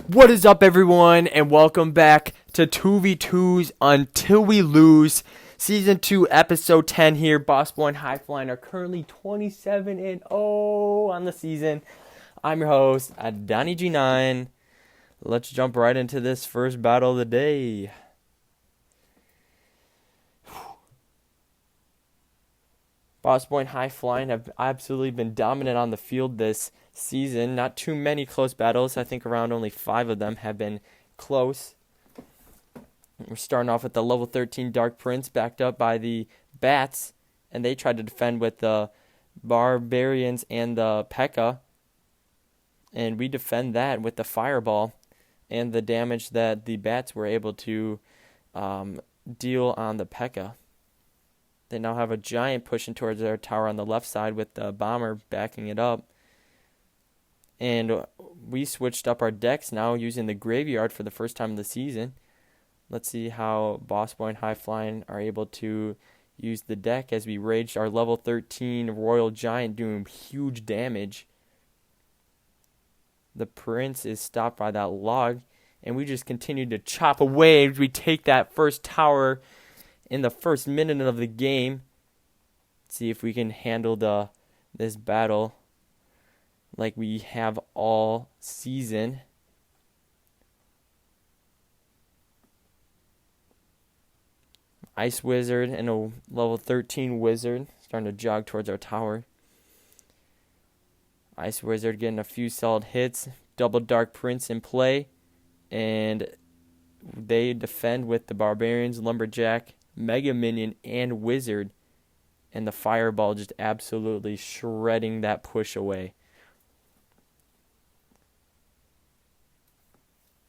What is up, everyone, and welcome back to 2v2's Until We Lose, Season 2, Episode 10 here. Boss Boy and High Flying are currently 27-0 on the season. I'm your host, Donnie G9. Let's jump right into this first battle of the day. Boss Boy and High Flying have absolutely been dominant on the field this season. Not too many close battles. I think around only 5 of them have been close. We're starting off with the level 13 Dark Prince backed up by the Bats, and they tried to defend with the Barbarians and the P.E.K.K.A. And we defend that with the Fireball and the damage that the Bats were able to deal on the P.E.K.K.A. They now have a giant pushing towards their tower on the left side with the bomber backing it up. And we switched up our decks now using the graveyard for the first time of the season. Let's see how Boss Boy and High Flying are able to use the deck as we raged our level 13 Royal Giant doing huge damage. The Prince is stopped by that log, and we just continue to chop away as we take that first tower in the first minute of the game. See if we can handle this battle like we have all season. Ice Wizard and a level 13 Wizard starting to jog towards our tower. Ice Wizard getting a few solid hits. Double Dark Prince in play. And they defend with the Barbarians, Lumberjack, Mega Minion, and Wizard. And the Fireball just absolutely shredding that push away.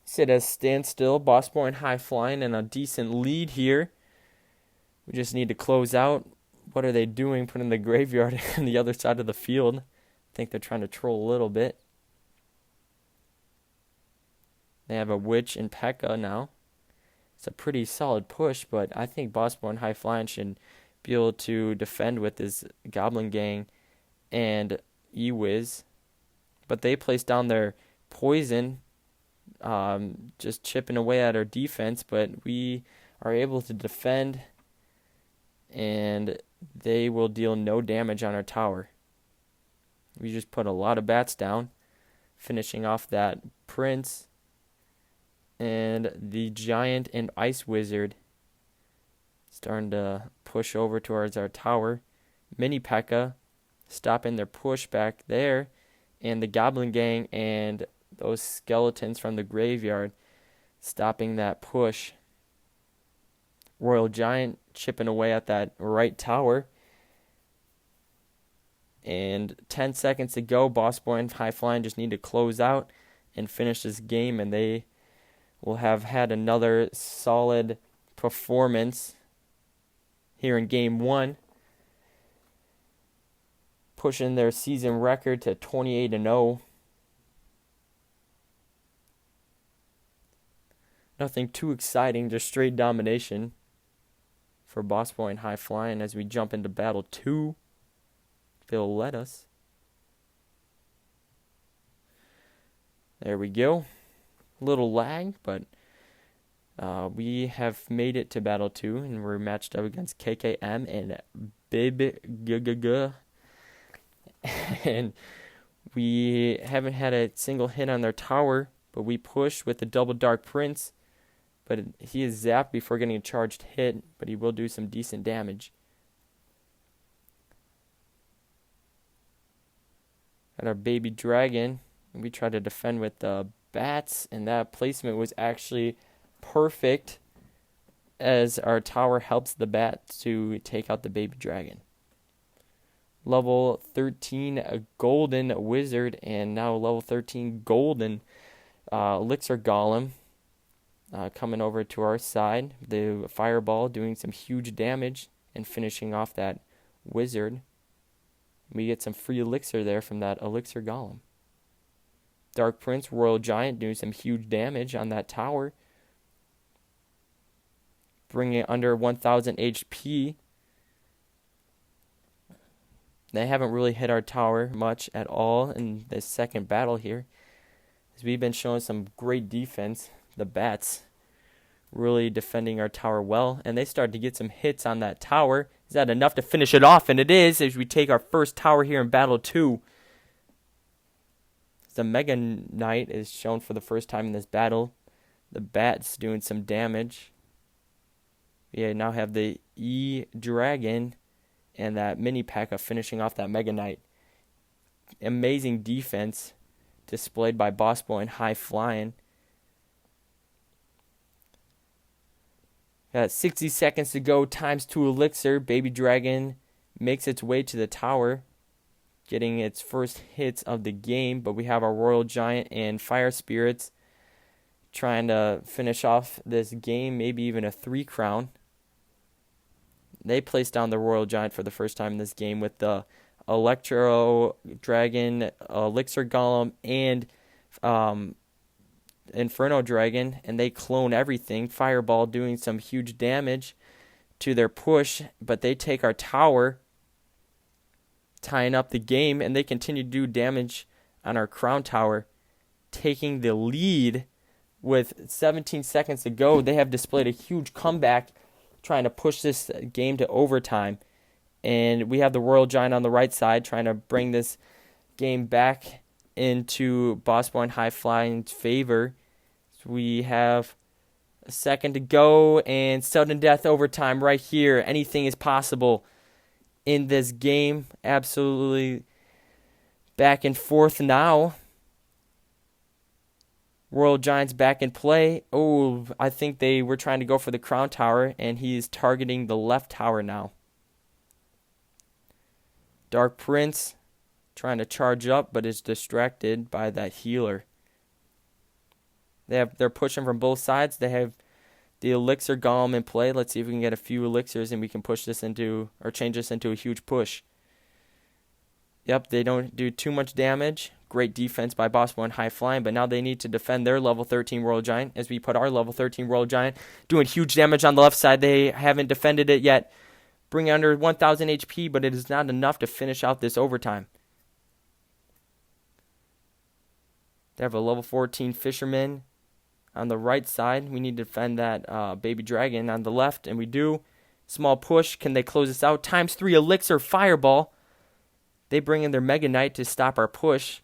Sit at a standstill. Boss Boy and High Flying and a decent lead here. We just need to close out. What are they doing? Putting the graveyard on the other side of the field. I think they're trying to troll a little bit. They have a Witch and P.E.K.K.A. now. It's a pretty solid push, but I think Boss Boy and High Flying should be able to defend with his Goblin Gang and E-Wiz. But they placed down their poison, just chipping away at our defense, but we are able to defend, and they will deal no damage on our tower. We just put a lot of bats down, finishing off that Prince and the Giant and Ice Wizard starting to push over towards our tower. Mini P.E.K.K.A. stopping their push back there, and the Goblin Gang and those skeletons from the graveyard stopping that push. Royal Giant chipping away at that right tower. And 10 seconds to go. Boss Boy and High Flying just need to close out and finish this game, and they will have had another solid performance here in Game 1, pushing their season record to 28-0. Nothing too exciting, just straight domination for Boss Boy and High Flying as we jump into Battle 2. They'll let us. There we go. Little lag, but we have made it to Battle 2, and we're matched up against KKM and Bib. And we haven't had a single hit on their tower, but we push with the double Dark Prince. But he is zapped before getting a charged hit, but he will do some decent damage. At our baby dragon, we tried to defend with the bats, and that placement was actually perfect as our tower helps the bats to take out the baby dragon. Level 13 a golden wizard, and now level 13 golden elixir golem coming over to our side. The fireball doing some huge damage and finishing off that wizard. We get some free elixir there from that elixir golem. Dark Prince, Royal Giant doing some huge damage on that tower. Bringing it under 1,000 HP. They haven't really hit our tower much at all in this second battle here. As we've been showing some great defense. The bats really defending our tower well, and they started to get some hits on that tower. Is that enough to finish it off? And it is, as we take our first tower here in Battle 2. The Mega Knight is shown for the first time in this battle. The bats doing some damage. We now have the E-Dragon and that mini P.E.K.K.A finishing off that Mega Knight. Amazing defense displayed by Boss Boy and High Flying. Got 60 seconds to go, times 2 elixir. Baby Dragon makes its way to the tower, getting its first hits of the game. But we have our Royal Giant and Fire Spirits trying to finish off this game, maybe even a 3 crown. They placed down the Royal Giant for the first time in this game with the Electro Dragon, Elixir Golem, and Inferno Dragon, and they clone everything. Fireball doing some huge damage to their push, but they take our tower, tying up the game, and they continue to do damage on our crown tower, taking the lead with 17 seconds to go. They have displayed a huge comeback, trying to push this game to overtime. And we have the Royal Giant on the right side trying to bring this game back into Boss Boy and High Flying's favor. So we have a second to go, and sudden death overtime right here. Anything is possible in this game. Absolutely back and forth now. Royal Giant's back in play. Oh, I think they were trying to go for the crown tower, and he's targeting the left tower now. Dark Prince trying to charge up, but is distracted by that healer. They're pushing from both sides. They have the Elixir Golem in play. Let's see if we can get a few elixirs and we can push this into, or change this into a huge push. Yep, they don't do too much damage. Great defense by Boss Boy and High Flying, but now they need to defend their level 13 Royal Giant as we put our level 13 Royal Giant doing huge damage on the left side. They haven't defended it yet. Bring under 1,000 HP, but it is not enough to finish out this overtime. They have a level 14 Fisherman on the right side. We need to defend that Baby Dragon on the left, and we do. Small push. Can they close this out? Times 3 Elixir Fireball. They bring in their Mega Knight to stop our push.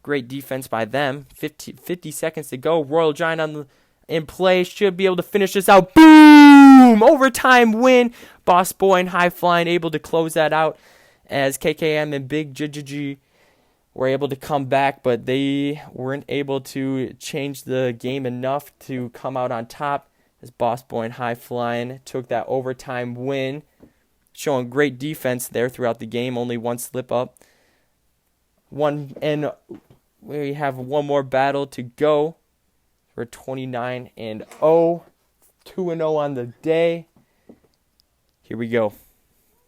Great defense by them. 50 seconds to go. Royal Giant in play. Should be able to finish this out. Boom! Overtime win. Boss Boy and High Flying able to close that out as KKM and Big GGG were able to come back, but they weren't able to change the game enough to come out on top as Boss Boy and High Flying took that overtime win, showing great defense there throughout the game. Only one slip up. And we have one more battle to go. We're 29-0, 2-0 on the day. Here we go.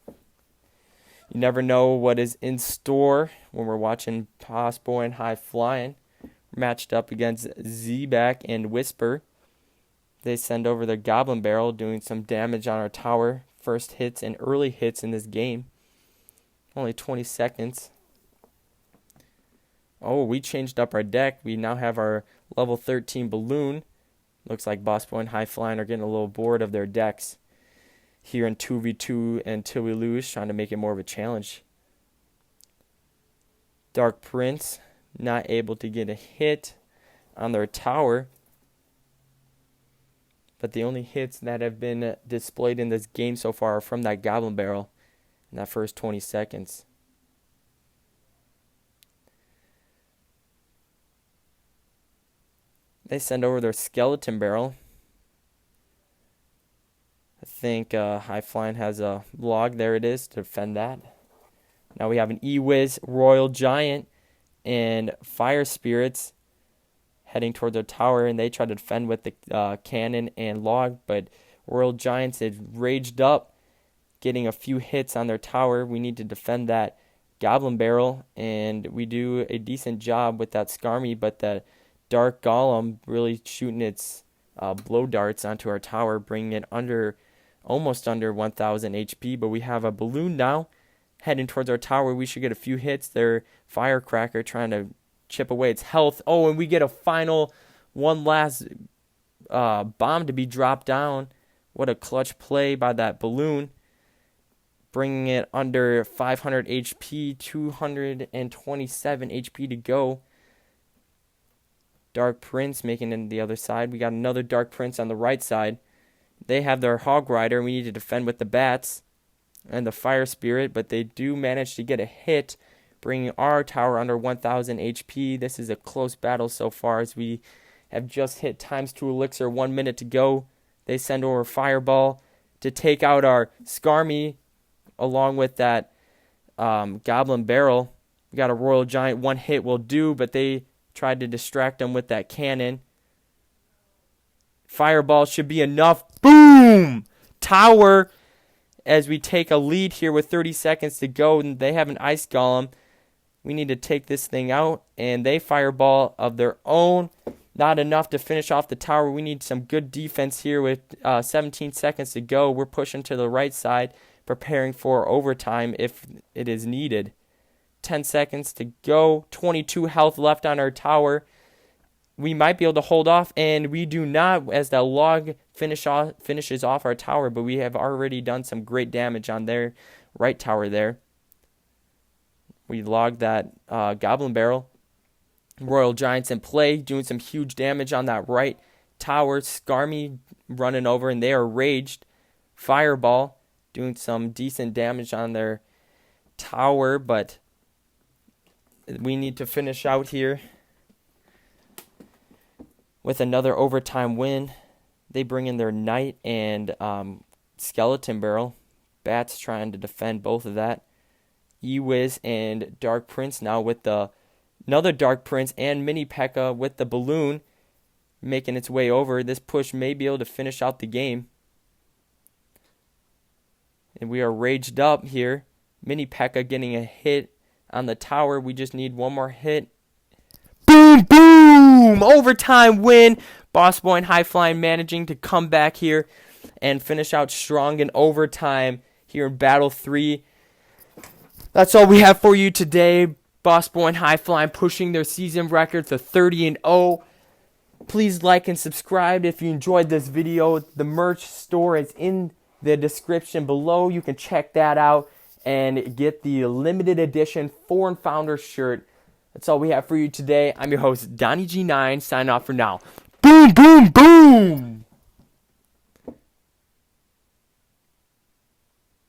You never know what is in store when we're watching Boss Boy and High Flying matched up against Z-Back and Whisper. They send over their Goblin Barrel, doing some damage on our tower. First hits and early hits in this game. Only 20 seconds. Oh, we changed up our deck. We now have our level 13 Balloon. Looks like Boss Boy and High Flying are getting a little bored of their decks here in 2v2 until we lose, trying to make it more of a challenge. Dark Prince not able to get a hit on their tower, but the only hits that have been displayed in this game so far are from that Goblin Barrel in that first 20 seconds. They send over their Skeleton Barrel. I think High Flying has a log. There it is to defend that. Now we have an E-Wiz, Royal Giant, and Fire Spirits heading toward their tower, and they try to defend with the cannon and log, but Royal Giants had raged up, getting a few hits on their tower. We need to defend that Goblin Barrel, and we do a decent job with that Skarmy, but the Dark Golem really shooting its blow darts onto our tower, bringing it almost under 1,000 HP, but we have a Balloon now heading towards our tower. We should get a few hits. Their Firecracker trying to chip away its health. Oh, and we get a final one last bomb to be dropped down. What a clutch play by that balloon. Bringing it under 500 HP, 227 HP to go. Dark Prince making it to the other side. We got another Dark Prince on the right side. They have their Hog Rider. We need to defend with the Bats and the Fire Spirit, but they do manage to get a hit, bringing our tower under 1000 HP. This is a close battle so far as we have just hit ×2 elixir, 1 minute to go. They send over Fireball to take out our Skarmy along with that Goblin Barrel. We got a Royal Giant, 1 hit will do, but they tried to distract them with that cannon. Fireball should be enough. Boom! Tower as we take a lead here with 30 seconds to go, and they have an Ice Golem. We need to take this thing out, and they Fireball of their own. Not enough to finish off the tower. We need some good defense here with 17 seconds to go. We're pushing to the right side, preparing for overtime if it is needed. 10 seconds to go. 22 health left on our tower. We might be able to hold off, and we do not as the log finishes off our tower, but we have already done some great damage on their right tower there. We logged that Goblin Barrel. Royal Giants in play, doing some huge damage on that right tower. Skarmy running over, and they are raged. Fireball doing some decent damage on their tower, but we need to finish out here with another overtime win. They bring in their Knight and Skeleton Barrel. Bats trying to defend both of that. E-Wiz and Dark Prince now with another Dark Prince and Mini P.E.K.K.A. with the balloon making its way over. This push may be able to finish out the game. And we are raged up here. Mini P.E.K.K.A. getting a hit on the tower. We just need one more hit. Boom, boom! Overtime win. Boss Boy and High Flying managing to come back here and finish out strong in overtime here in Battle 3. That's all we have for you today. Boss Boy and High Flying pushing their season record to 30-0. Please like and subscribe if you enjoyed this video. The merch store is in the description below. You can check that out and get the limited edition Foreign Founder shirt. That's all we have for you today. I'm your host, Donnie G9, signing off for now. Boom, boom, boom!